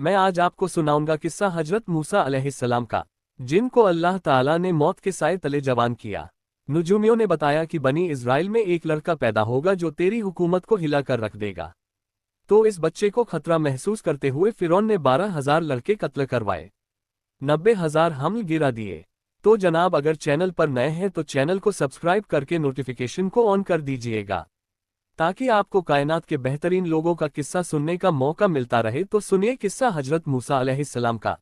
मैं आज आपको सुनाऊंगा किस्सा हजरत मूसा अलैहिस्सलाम का, जिनको अल्लाह ताला ने मौत के साए तले जवान किया। नुजूमियों ने बताया कि बनी इज़राइल में एक लड़का पैदा होगा जो तेरी हुकूमत को हिला कर रख देगा। तो इस बच्चे को खतरा महसूस करते हुए फिरौन ने 12,000 लड़के कत्ल करवाए, 90,000 हमल गिरा दिए। तो जनाब, अगर चैनल पर नए हैं तो चैनल को सब्सक्राइब करके नोटिफिकेशन को ऑन कर दीजिएगा, ताकि आपको कायनात के बेहतरीन लोगों का किस्सा सुनने का मौका मिलता रहे। तो सुनिए किस्सा हजरत मूसा अलैहिस्सलाम का।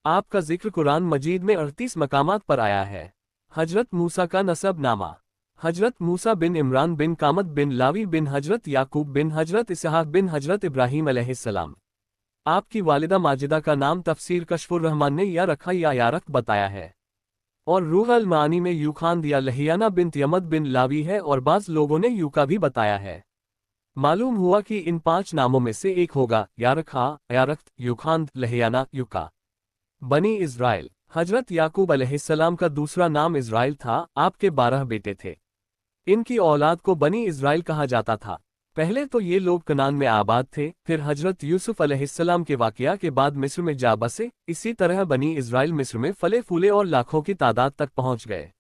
आपका जिक्र कुरान मजीद में 38 मकामात पर आया है। हजरत मूसा का नसब नामा। हजरत मूसा बिन इमरान बिन कामत बिन लावी बिन हजरत याकूब बिन हजरत इसहाक बिन हजरत इब्राहीम अलैहिस्सलाम। आपकी वालिदा माजिदा का नाम तफसीर कशफुर रहमान ने या रखा या यारक बताया है, और रूह अल मानी में यूखान या लहियाना बिन यमद बिन लावी है, और बाज़ लोगों ने यूका भी बताया है। मालूम हुआ कि इन 5 नामों में से एक होगा यारखा, यारख्त, यूखान, लहियाना, यूका। बनी इज़राइल। हजरत याकूब अलैहिस्सलाम का दूसरा नाम इज़राइल था। आपके 12 बेटे थे। इनकी औलाद को बनी इज़राइल कहा जाता था। पहले तो ये लोग कनान में आबाद थे, फिर हजरत यूसुफ अलैहिस्सलाम के वाक़या के बाद मिस्र में जा बसे। इसी तरह बनी इज़राइल मिस्र में फले फूले और लाखों की तादाद तक पहुंच गए।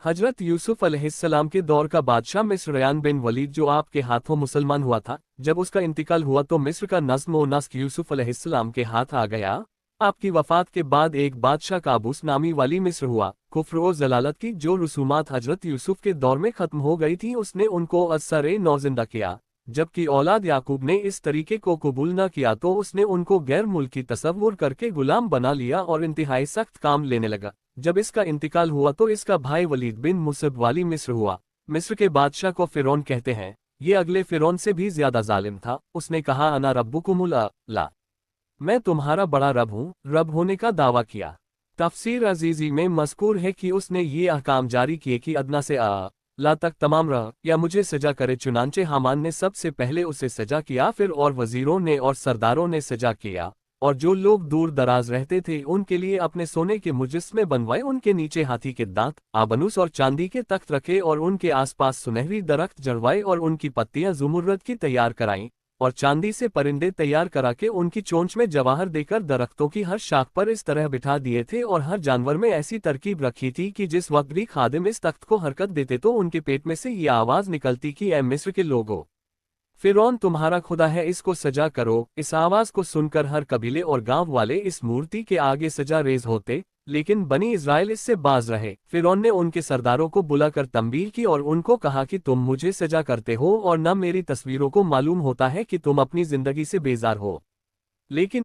हजरत यूसुफ अलैहिस्सलाम के दौर का बादशाह मिस्र रयान बिन वलीद, जो आपके हाथों मुसलमान हुआ था, जब उसका इंतकाल हुआ तो मिस्र का नज़्म व नस्क यूसुफ अलैहिस्सलाम के हाथ आ गया। आपकी वफ़ात के बाद एक बादशाह काबूस नामी वाली मिस्र हुआ। कुफ्र और जलालत की जो रसूमात हजरत यूसुफ के दौर में ख़त्म हो गई थी, उसने उनको असरे नौ जिंदा किया। जबकि औलाद याकूब ने इस तरीके को कबूल न किया तो उसने उनको गैर मुल्की तसव्वुर करके गुलाम बना लिया और इंतहाई सख्त काम लेने लगा। जब इसका इंतकाल हुआ तो इसका भाई वलीद बिन मुसब वाली मिस्र हुआ। मिस्र के बादशाह को फिरौन कहते हैं। ये अगले फिरौन से भी ज्यादा जालिम था। उसने कहा, अना रब्बुकुमुल आला, मैं तुम्हारा बड़ा रब हूँ। रब होने का दावा किया। तफसीर अजीजी में मज़कूर है कि उसने ये अहकाम जारी किए कि अदना से ला तक तमाम रह या मुझे सजा करे। चुनांचे हामान ने सबसे पहले उसे सजा किया, फिर और वजीरों ने और सरदारों ने सजा किया, और जो लोग दूर दराज रहते थे उनके लिए अपने सोने के मुजस्मे बनवाए। उनके नीचे हाथी के दांत, आबनूस और चांदी के तख्त रखे, और उनके आसपास सुनहरी दरख्त जड़वाए, और उनकी पत्तियां ज़ुमुर्रद की तैयार कराईं, और चांदी से परिंदे तैयार करा के उनकी चोंच में जवाहर देकर दरख्तों की हर शाख पर इस तरह बिठा दिए थे। और हर जानवर में ऐसी तरकीब रखी थी कि जिस वक्त भी खादिम इस तख्त को हरकत देते तो उनके पेट में से ये आवाज़ निकलती कि ऐ मिस्र के लोगों, फिरौन तुम्हारा खुदा है, इसको सजा करो। इस आवाज़ को सुनकर हर कबीले और गांव वाले इस मूर्ति के आगे सजा रेज होते, लेकिन बनी इज़राइल इससे बाज रहे। फिरौन ने उनके सरदारों को बुलाकर तंबीह की और उनको कहा कि तुम मुझे सजा करते हो और न मेरी तस्वीरों को मालूम होता है कि तुम अपनी जिंदगी से बेजार हो। लेकिन